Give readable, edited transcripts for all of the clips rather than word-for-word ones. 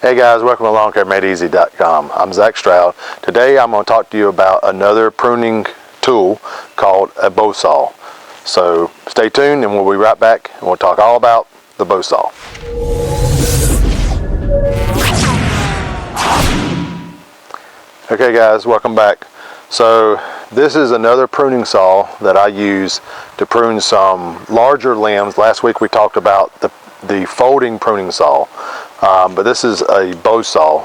Hey guys, welcome to LawnCareMadeEasy.com. I'm Zach Stroud. Today I'm going to talk to you about another pruning tool called a bow saw. So stay tuned and we'll be right back and we'll talk all about the bow saw. Okay guys, welcome back. So this is another pruning saw that I use to prune some larger limbs. Last week we talked about the folding pruning saw. But this is a bow saw,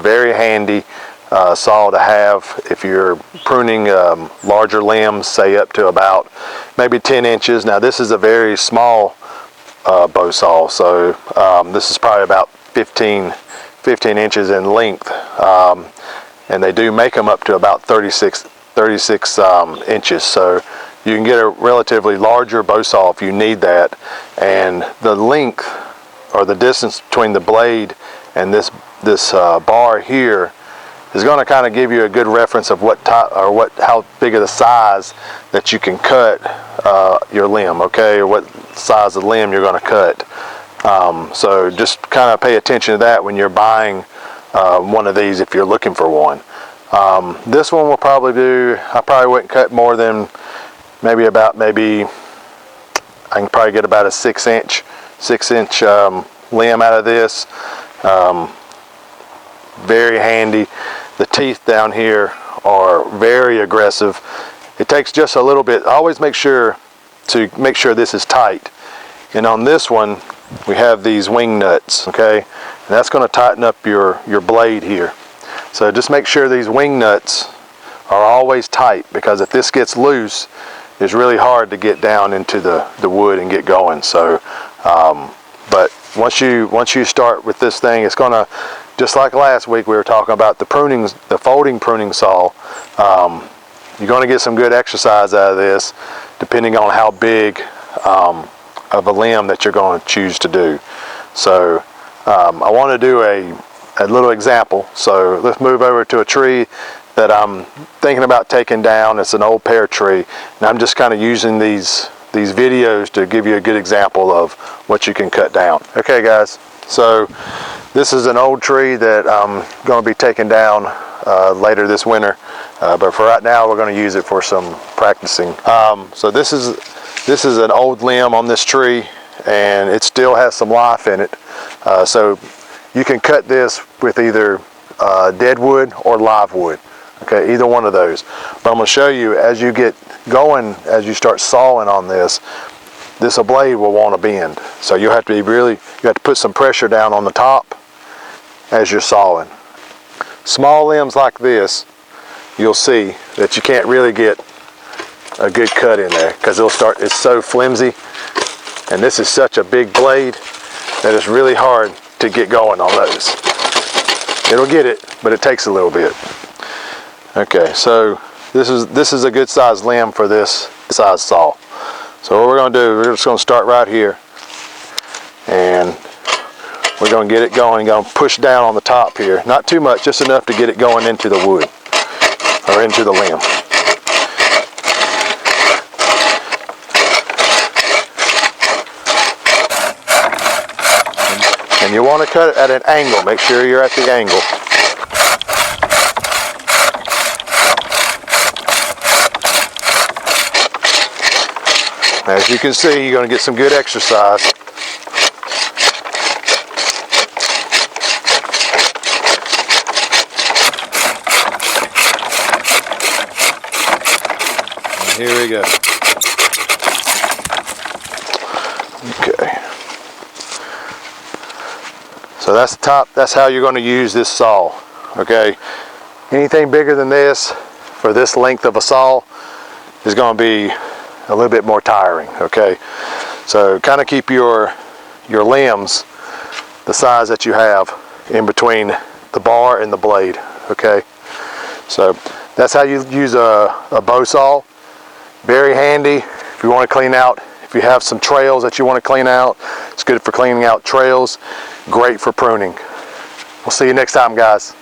very handy saw to have if you're pruning larger limbs, say up to about maybe 10 inches. Now this is a very small bow saw, so this is probably about 15 inches in length, and they do make them up to about 36 inches, so you can get a relatively larger bow saw if you need that. And the length or the distance between the blade and this bar here is going to kind of give you a good reference of how big of the size that you can cut your limb, okay, or what size of limb you're going to cut. So just kind of pay attention to that when you're buying one of these if you're looking for one. This one will probably do, I probably wouldn't cut more than maybe I can probably get about a 6 inch limb out of this. Very handy. The teeth down here are very aggressive. It takes just a little bit. Always make sure this is tight. And on this one we have these wing nuts, okay, and that's going to tighten up your blade here. So just make sure these wing nuts are always tight, because if this gets loose, it's really hard to get down into the wood and get going. So but once you start with this thing, it's gonna, just like last week we were talking about the folding pruning saw, you're gonna get some good exercise out of this depending on how big of a limb that you're going to choose to do. So I want to do a little example. So let's move over to a tree that I'm thinking about taking down. It's an old pear tree, and I'm just kind of using these videos to give you a good example of what you can cut down. Okay guys, so this is an old tree that I'm going to be taking down later this winter, but for right now we're going to use it for some practicing. So this is an old limb on this tree, and it still has some life in it, so you can cut this with either dead wood or live wood. Okay, either one of those. But I'm going to show you as you get going, as you start sawing on this blade will want to bend. So you have to put some pressure down on the top as you're sawing. Small limbs like this, you'll see that you can't really get a good cut in there because it's so flimsy, and this is such a big blade that it's really hard to get going on those. It'll get it, but it takes a little bit. Okay, so this is a good size limb for this size saw. So what we're going to do, we're just going to start right here, and we're going to get it going. Going to push down on the top here, not too much, just enough to get it going into the wood or into the limb. And you want to cut it at an angle. Make sure you're at the angle. As you can see, you're going to get some good exercise. And here we go. Okay. So that's the top. That's how you're going to use this saw. Okay. Anything bigger than this for this length of a saw is going to be a little bit more tiring. Okay, so kind of keep your limbs the size that you have in between the bar and the blade. Okay, so that's how you use a bow saw. Very handy if you want to clean out, if you have some trails that you want to clean out. It's good for cleaning out trails, great for pruning. We'll see you next time, guys.